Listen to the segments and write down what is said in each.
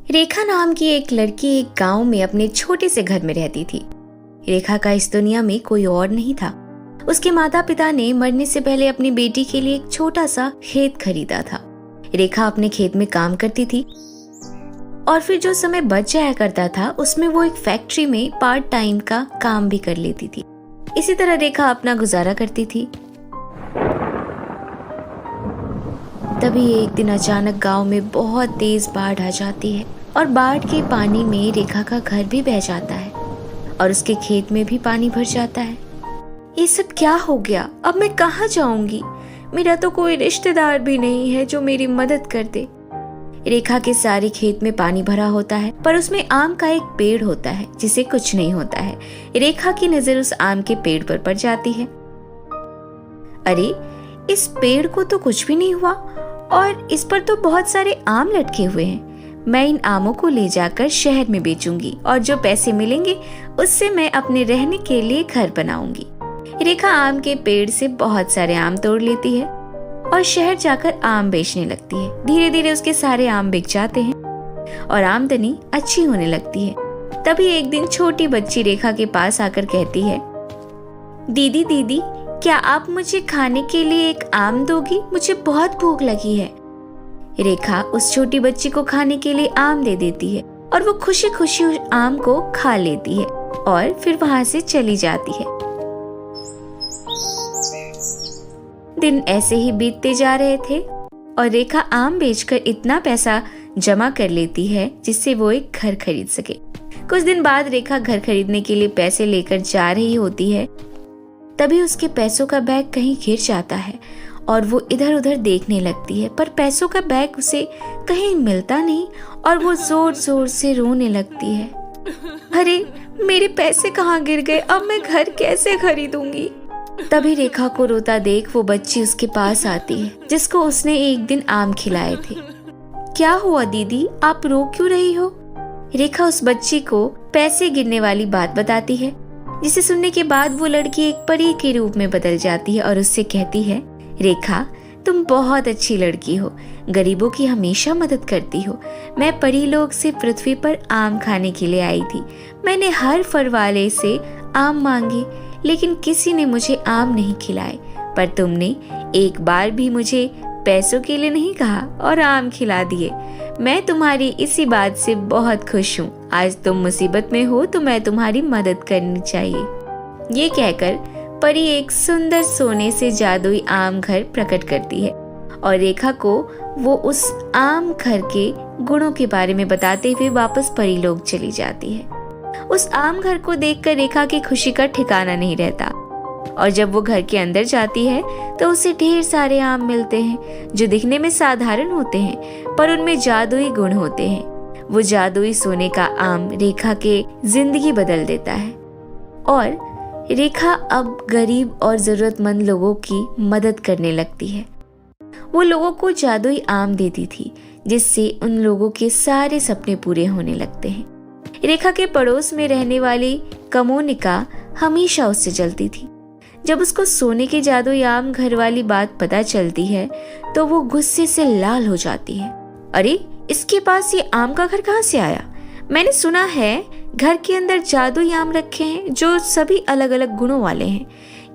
रेखा नाम की एक लड़की एक गांव में अपने छोटे से घर में रहती थी। रेखा का इस दुनिया में कोई और नहीं था। उसके माता पिता ने मरने से पहले अपनी बेटी के लिए एक छोटा सा खेत खरीदा था। रेखा अपने खेत में काम करती थी और फिर जो समय बच जाया करता था उसमें वो एक फैक्ट्री में पार्ट टाइम का काम भी कर लेती थी। इसी तरह रेखा अपना गुजारा करती थी। तभी एक दिन अचानक गांव में बहुत तेज बाढ़ आ जाती है और बाढ़ के पानी में रेखा का घर भी बह जाता है और उसके खेत में भी पानी भर जाता है। ये सब क्या हो गया? अब मैं कहाँ जाऊंगी? मेरा तो कोई रिश्तेदार भी नहीं है जो मेरी मदद कर दे। रेखा के सारे खेत में पानी भरा होता है पर उसमें आम का एक पेड़ होता है जिसे कुछ नहीं होता है। रेखा की नजर उस आम के पेड़ पर पड़ जाती है। अरे, इस पेड़ को तो कुछ भी नहीं हुआ और इस पर तो बहुत सारे आम लटके हुए हैं। मैं इन आमों को ले जाकर शहर में बेचूंगी और जो पैसे मिलेंगे उससे मैं अपने रहने के लिए घर बनाऊंगी। रेखा आम के पेड़ से बहुत सारे आम तोड़ लेती है और शहर जाकर आम बेचने लगती है। धीरे धीरे उसके सारे आम बिक जाते हैं और आमदनी अच्छी होने लगती है। तभी एक दिन छोटी बच्ची रेखा के पास आकर कहती है, दीदी दीदी, क्या आप मुझे खाने के लिए एक आम दोगी? मुझे बहुत भूख लगी है। रेखा उस छोटी बच्ची को खाने के लिए आम दे देती है और वो खुशी खुशी उस आम को खा लेती है और फिर वहां से चली जाती है। दिन ऐसे ही बीतते जा रहे थे और रेखा आम बेचकर इतना पैसा जमा कर लेती है जिससे वो एक घर खरीद सके। कुछ दिन बाद रेखा घर खरीदने के लिए पैसे लेकर जा रही होती है। तभी उसके पैसों का बैग कहीं गिर जाता है और वो इधर उधर देखने लगती है पर पैसों का बैग उसे कहीं मिलता नहीं और वो जोर जोर से रोने लगती है। अरे, मेरे पैसे कहाँ गिर गए? अब मैं घर कैसे खरीदूंगी? तभी रेखा को रोता देख वो बच्ची उसके पास आती है जिसको उसने एक दिन आम खिलाए थे। क्या हुआ दीदी, आप रो क्यों रही हो? रेखा उस बच्ची को पैसे गिरने वाली बात बताती है, जिसे सुनने के बाद वो लड़की एक परी के रूप में बदल जाती है और उससे कहती है, रेखा, तुम बहुत अच्छी लड़की हो, गरीबों की हमेशा मदद करती हो। मैं परी लोग से पृथ्वी पर आम खाने के लिए आई थी। मैंने हर फल वाले से आम मांगे लेकिन किसी ने मुझे आम नहीं खिलाए, पर तुमने एक बार भी मुझे पैसों के लिए नहीं कहा और आम खिला दिए। मैं तुम्हारी इसी बात से बहुत खुश हूँ। आज तुम मुसीबत में हो तो मैं तुम्हारी मदद करनी चाहिए। ये कहकर परी एक सुंदर सोने से जादुई आम घर प्रकट करती है और रेखा को वो उस आम घर के गुणों के बारे में बताते हुए वापस परी लोग चली जाती है। उस आम घर को देखकर रेखा की खुशी का ठिकाना नहीं रहता और जब वो घर के अंदर जाती है तो उसे ढेर सारे आम मिलते हैं जो दिखने में साधारण होते हैं पर उनमें जादुई गुण होते हैं। वो जादुई सोने का आम रेखा के जिंदगी बदल देता है और रेखा अब गरीब और जरूरतमंद लोगों की मदद करने लगती है। वो लोगों को जादुई आम देती थी जिससे उन लोगों के सारे सपने पूरे होने लगते हैं। रेखा के पड़ोस में रहने वाली कमोनिका हमेशा उससे जलती थी। जब उसको सोने के जादुई आम घर वाली बात पता चलती है तो वो गुस्से से लाल हो जाती है। अरे, इसके पास ये आम का घर कहाँ से आया? मैंने सुना है घर के अंदर जादुई आम रखे हैं जो सभी अलग अलग गुणों वाले हैं।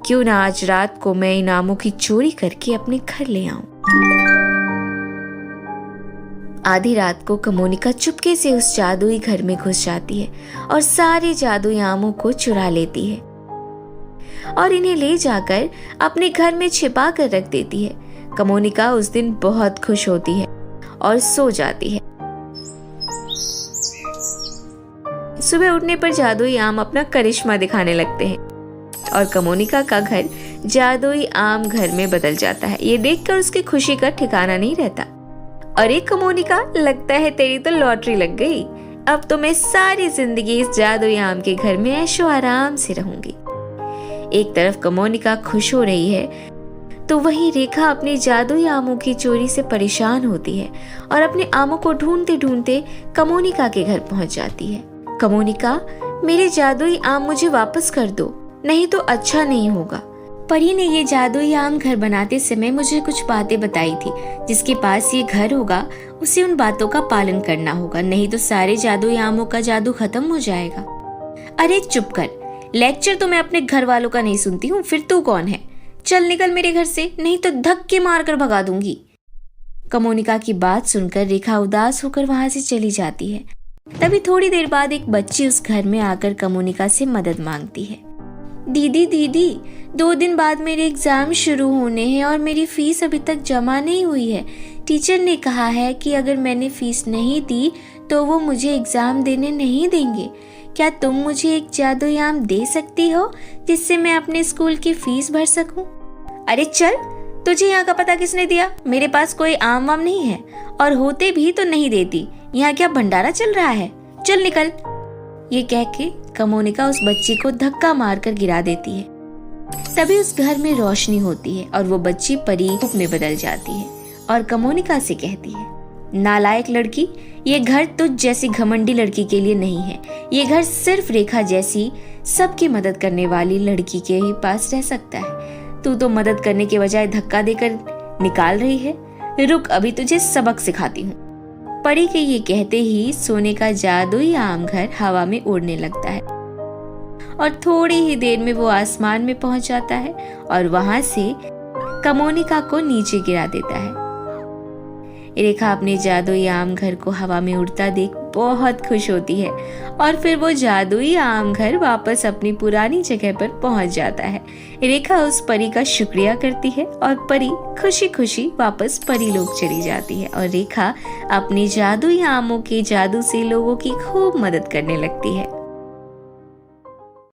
क्यों ना आज रात को मैं इन आमों की चोरी करके अपने घर ले आऊं। आधी रात को कमोनिका चुपके से उस जादुई घर में घुस जाती है और सारे जादुई आमों को चुरा लेती है और इन्हें ले जाकर अपने घर में छिपा कर रख देती है। कमोनिका उस दिन बहुत खुश होती है और सो जाती है। सुबह उठने पर जादुई आम अपना करिश्मा दिखाने लगते हैं और कमोनिका का घर जादुई आम घर में बदल जाता है। ये देखकर उसकी खुशी का ठिकाना नहीं रहता। अरे कमोनिका, लगता है तेरी तो लॉटरी लग गई। अब तो मैं सारी जिंदगी इस जादुई आम के घर में ऐशो आराम से रहूंगी। एक तरफ कमोनिका खुश हो रही है तो वहीं रेखा अपने जादुई आमों की चोरी से परेशान होती है और अपने आमों को ढूंढते ढूंढते कमोनिका के घर पहुंच जाती है। कमोनिका, मेरे जादुई आम मुझे वापस कर दो, नहीं तो अच्छा नहीं होगा। परी ने ये जादुई आम घर बनाते समय मुझे कुछ बातें बताई थी। जिसके पास ये घर होगा उसे उन बातों का पालन करना होगा, नहीं तो सारे जादुई आमों का जादू खत्म हो जाएगा। अरे चुप कर, लेक्चर तो मैं अपने घर वालों का नहीं सुनती हूँ, फिर तू कौन है? चल निकल मेरे घर से, नहीं तो धक्के मारकर भगा दूंगी। कमोनिका की बात सुनकर रेखा उदास होकर वहां से चली जाती है। तभी थोड़ी देर बाद एक बच्ची उस घर में आकर कमोनिका से मदद मांगती है। दीदी दीदी, 2 दिन बाद मेरे एग्जाम शुरू होने हैं और मेरी फीस अभी तक जमा नहीं हुई है। टीचर ने कहा है कि अगर मैंने फीस नहीं दी तो वो मुझे एग्जाम देने नहीं देंगे। क्या तुम मुझे एक जादुई आम दे सकती हो जिससे मैं अपने स्कूल की फीस भर सकूं? अरे चल, तुझे यहाँ का पता किसने दिया? मेरे पास कोई आम वाम नहीं है, और होते भी तो नहीं देती। यहाँ क्या भंडारा चल रहा है? चल निकल। ये कह के कमोनिका उस बच्ची को धक्का मारकर गिरा देती है। तभी उस घर में रोशनी होती है और वो बच्ची परी रूप में बदल जाती है और कमोनिका से कहती है, नालायक लड़की, ये घर तुझ जैसी घमंडी लड़की के लिए नहीं है। ये घर सिर्फ रेखा जैसी सबकी मदद करने वाली लड़की के ही पास रह सकता है। तू तो मदद करने के बजाय धक्का देकर निकाल रही है। रुक, अभी तुझे सबक सिखाती हूँ। परी के ये कहते ही सोने का जादुई आम घर हवा में उड़ने लगता है और थोड़ी ही देर में वो आसमान में पहुंच जाता है और वहां से कमोनिका को नीचे गिरा देता है। रेखा अपने जादुई आम घर को हवा में उड़ता देख बहुत खुश होती है और फिर वो जादुई आम घर वापस अपनी पुरानी जगह पर पहुंच जाता है। रेखा उस परी का शुक्रिया करती है और परी खुशी खुशी वापस परी लोग चली जाती है और रेखा अपने जादुई आमों के जादू से लोगों की खूब मदद करने लगती है।